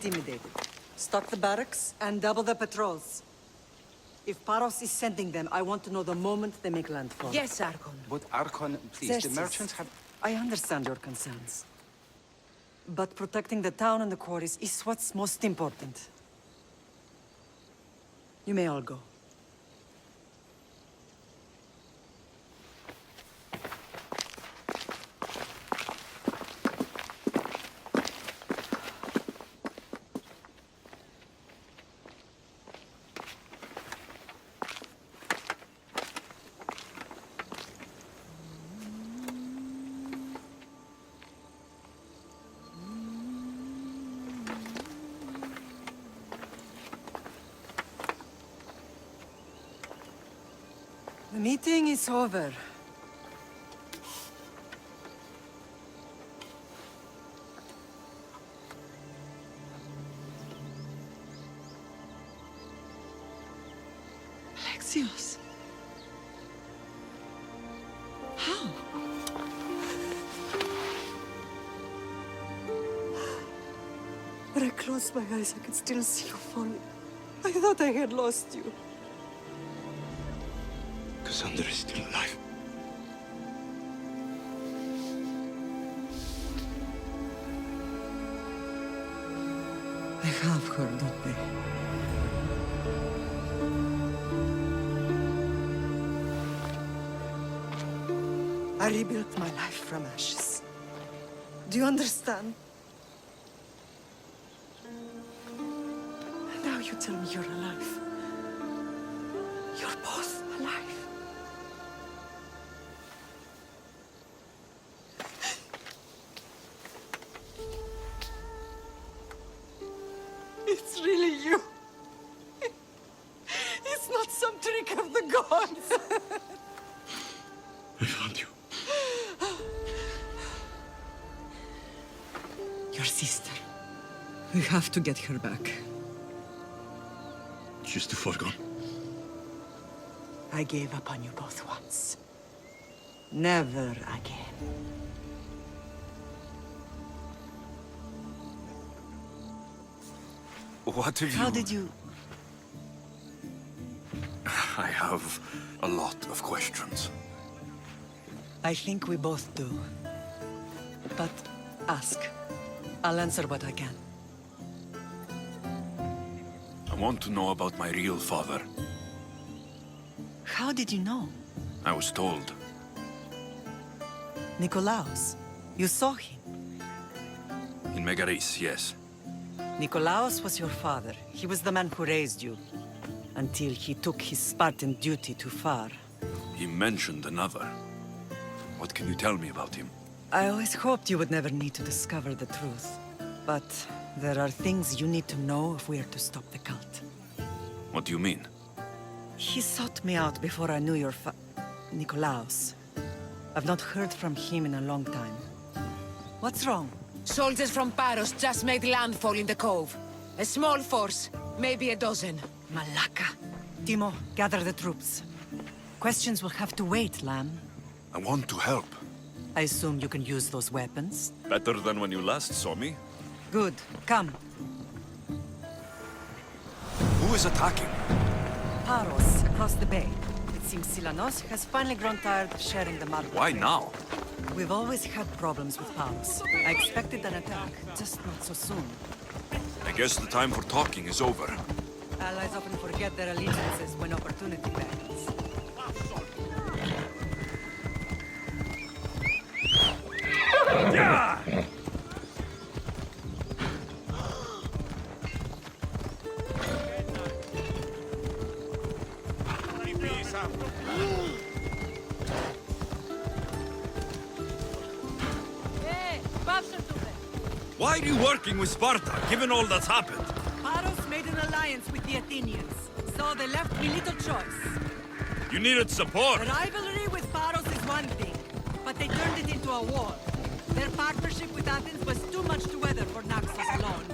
intimidated. Stock the barracks and double the patrols. If Paros is sending them, I want to know the moment they make landfall. Yes, Archon. But Archon, please, Xerxes, the merchants have... I understand your concerns. But protecting the town and the quarries is what's most important. You may all go. The meeting is over. Alexios. How? When I closed my eyes, I could still see you falling. I thought I had lost you. Cassandra is still alive. They have her, don't they? I rebuilt my life from ashes. Do you understand? And now you tell me you're alive. You're both alive. It's really you. It's not some trick of the gods. I found you. Your sister. We have to get her back. She's too far gone. I gave up on you both once. Never again. What have you... How did you... I have a lot of questions. I think we both do. But ask. I'll answer what I can. I want to know about my real father. How did you know? I was told. Nikolaos. You saw him. In Megaris, yes. Nikolaos was your father. He was the man who raised you. Until he took his Spartan duty too far. He mentioned another. What can you tell me about him? I always hoped you would never need to discover the truth. But there are things you need to know if we are to stop the cult. What do you mean? He sought me out before I knew your Nikolaos. I've not heard from him in a long time. What's wrong? Soldiers from Paros just made landfall in the cove. A small force, maybe a dozen. Malaka. Timo, gather the troops. Questions will have to wait, Lamb. I want to help. I assume you can use those weapons? Better than when you last saw me. Good. Come. Who is attacking? Paros, across the bay. It seems Silanos has finally grown tired of sharing the market. Why now? We've always had problems with Paros. I expected an attack, just not so soon. I guess the time for talking is over. Allies often forget their allegiances when opportunity beckons. Why are you working with Sparta, given all that's happened? Paros made an alliance with the Athenians, so they left me little choice. You needed support. The rivalry with Paros is one thing, but they turned it into a war. Their partnership with Athens was too much to weather for Naxos alone.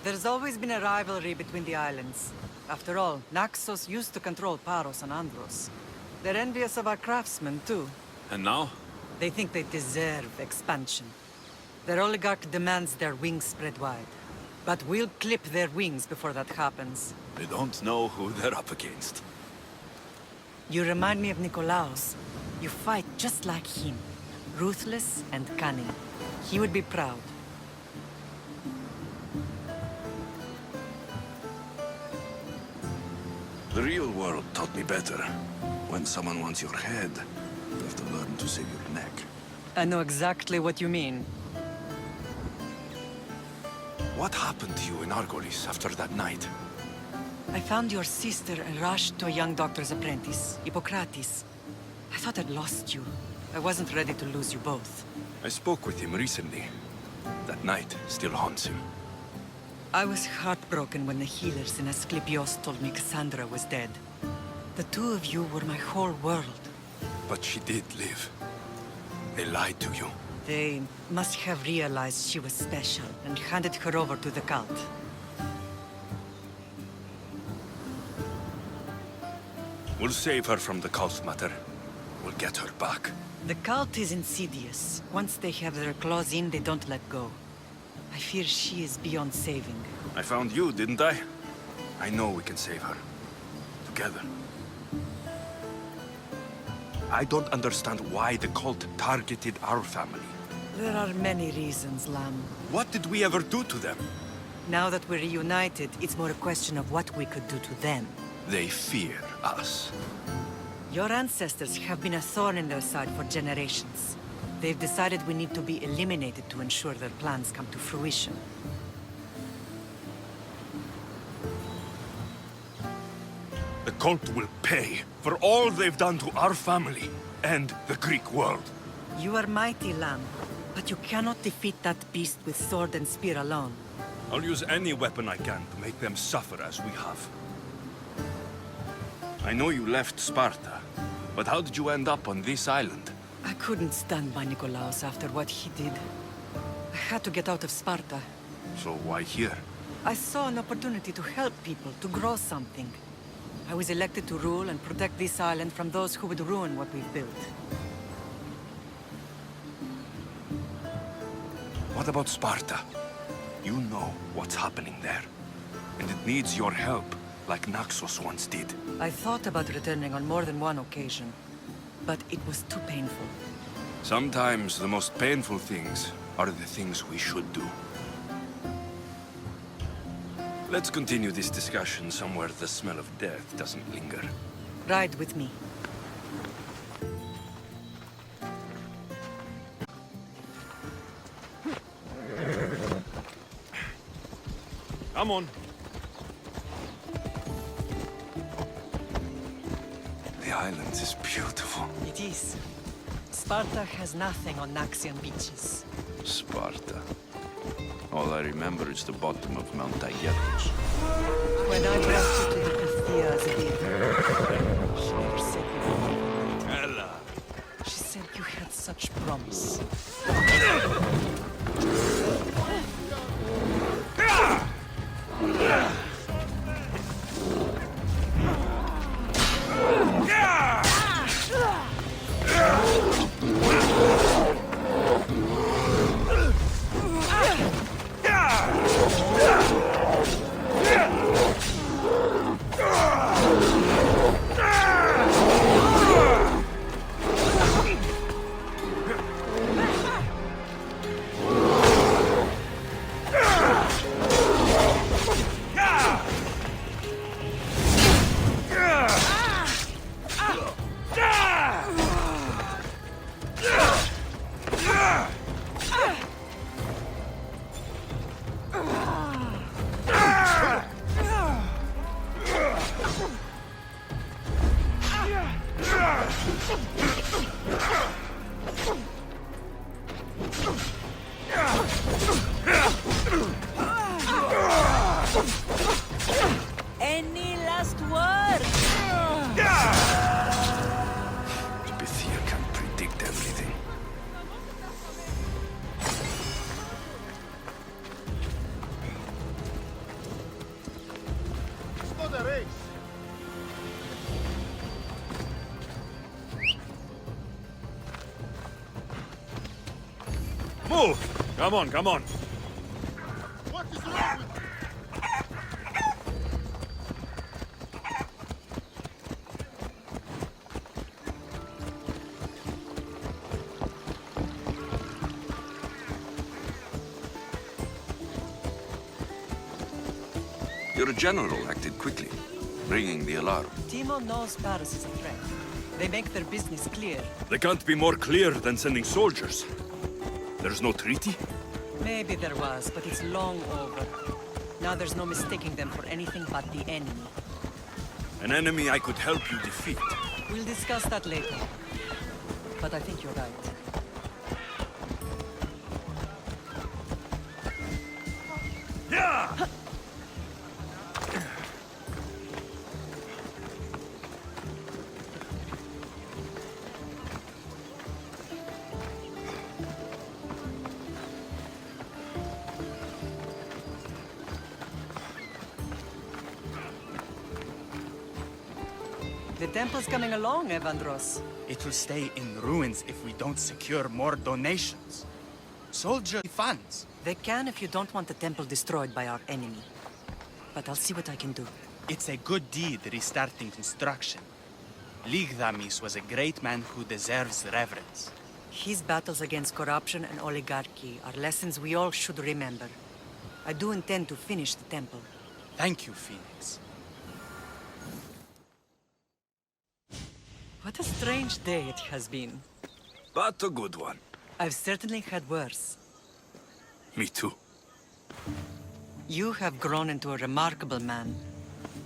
There's always been a rivalry between the islands. After all, Naxos used to control Paros and Andros. They're envious of our craftsmen, too. And now? They think they deserve expansion. Their oligarch demands their wings spread wide. But we'll clip their wings before that happens. They don't know who they're up against. You remind me of Nikolaos. You fight just like him. Ruthless and cunning. He would be proud. The real world taught me better. When someone wants your head, you have to learn to save your neck. I know exactly what you mean. What happened to you in Argolis after that night? I found your sister and rushed to a young doctor's apprentice, Hippocrates. I thought I'd lost you. I wasn't ready to lose you both. I spoke with him recently. That night still haunts him. I was heartbroken when the healers in Asclepios told me Cassandra was dead. The two of you were my whole world. But she did live. They lied to you. They must have realized she was special and handed her over to the cult. We'll save her from the cult matter. We'll get her back. The cult is insidious. Once they have their claws in, they don't let go. I fear she is beyond saving. I found you, didn't I? I know we can save her. Together. I don't understand why the cult targeted our family. There are many reasons, Lam. What did we ever do to them? Now that we're reunited, it's more a question of what we could do to them. They fear us. Your ancestors have been a thorn in their side for generations. They've decided we need to be eliminated to ensure their plans come to fruition. The cult will pay for all they've done to our family and the Greek world. You are mighty, Lamb, but you cannot defeat that beast with sword and spear alone. I'll use any weapon I can to make them suffer as we have. I know you left Sparta, but how did you end up on this island? I couldn't stand by Nikolaos after what he did. I had to get out of Sparta. So why here? I saw an opportunity to help people, to grow something. I was elected to rule and protect this island from those who would ruin what we've built. What about Sparta? You know what's happening there. And it needs your help, like Naxos once did. I thought about returning on more than one occasion, but it was too painful. Sometimes the most painful things are the things we should do. Let's continue this discussion somewhere the smell of death doesn't linger. Ride with me. Come on. The island is beautiful. It is. Sparta has nothing on Naxian beaches. Sparta. All I remember is the bottom of Mount Aigietos. When I brought you to the Pythia as a baby, she never said you were. Ella. She said you had such promise. Any last word? Pythia can predict everything. Move! Come on, come on. What is wrong with Your general acted quickly, bringing the alarm. Timo knows Paris is a threat. They make their business clear. They can't be more clear than sending soldiers. There's no treaty? Maybe there was, but it's long over. Now there's no mistaking them for anything but the enemy. An enemy I could help you defeat. We'll discuss that later. But I think you're right. Yeah! The temple's coming along, Evandros. It will stay in ruins if we don't secure more donations. Soldier funds. They can if you don't want the temple destroyed by our enemy. But I'll see what I can do. It's a good deed restarting construction. Ligdamis was a great man who deserves reverence. His battles against corruption and oligarchy are lessons we all should remember. I do intend to finish the temple. Thank you, Phoenix. What a strange day it has been. But a good one. I've certainly had worse. Me too. You have grown into a remarkable man,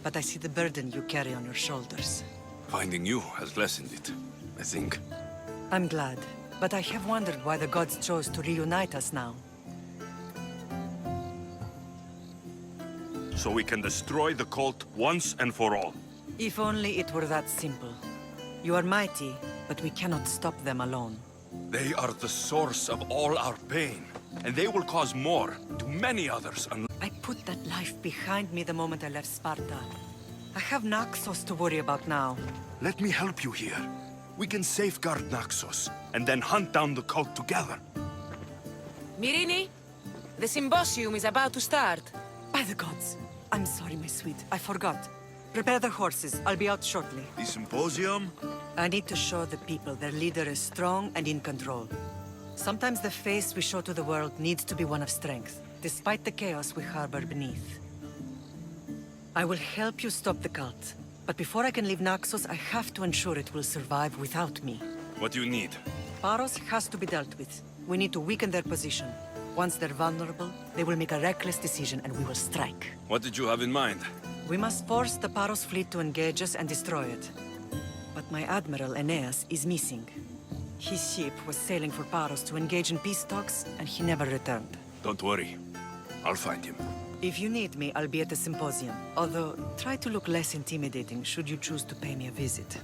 but I see the burden you carry on your shoulders. Finding you has lessened it, I think. I'm glad. But I have wondered why the gods chose to reunite us now. So we can destroy the cult once and for all. If only it were that simple. You are mighty, but we cannot stop them alone. They are the source of all our pain, and they will cause more to many others. I put that life behind me the moment I left Sparta. I have Naxos to worry about now. Let me help you here. We can safeguard Naxos, and then hunt down the cult together. Myrrine, the symposium is about to start. By the gods. I'm sorry, my sweet. I forgot. Prepare the horses. I'll be out shortly. The symposium? I need to show the people their leader is strong and in control. Sometimes the face we show to the world needs to be one of strength, despite the chaos we harbor beneath. I will help you stop the cult. But before I can leave Naxos, I have to ensure it will survive without me. What do you need? Paros has to be dealt with. We need to weaken their position. Once they're vulnerable, they will make a reckless decision and we will strike. What did you have in mind? We must force the Paros fleet to engage us and destroy it. But my admiral, Aeneas, is missing. His ship was sailing for Paros to engage in peace talks, and he never returned. Don't worry. I'll find him. If you need me, I'll be at the symposium. Although, try to look less intimidating should you choose to pay me a visit.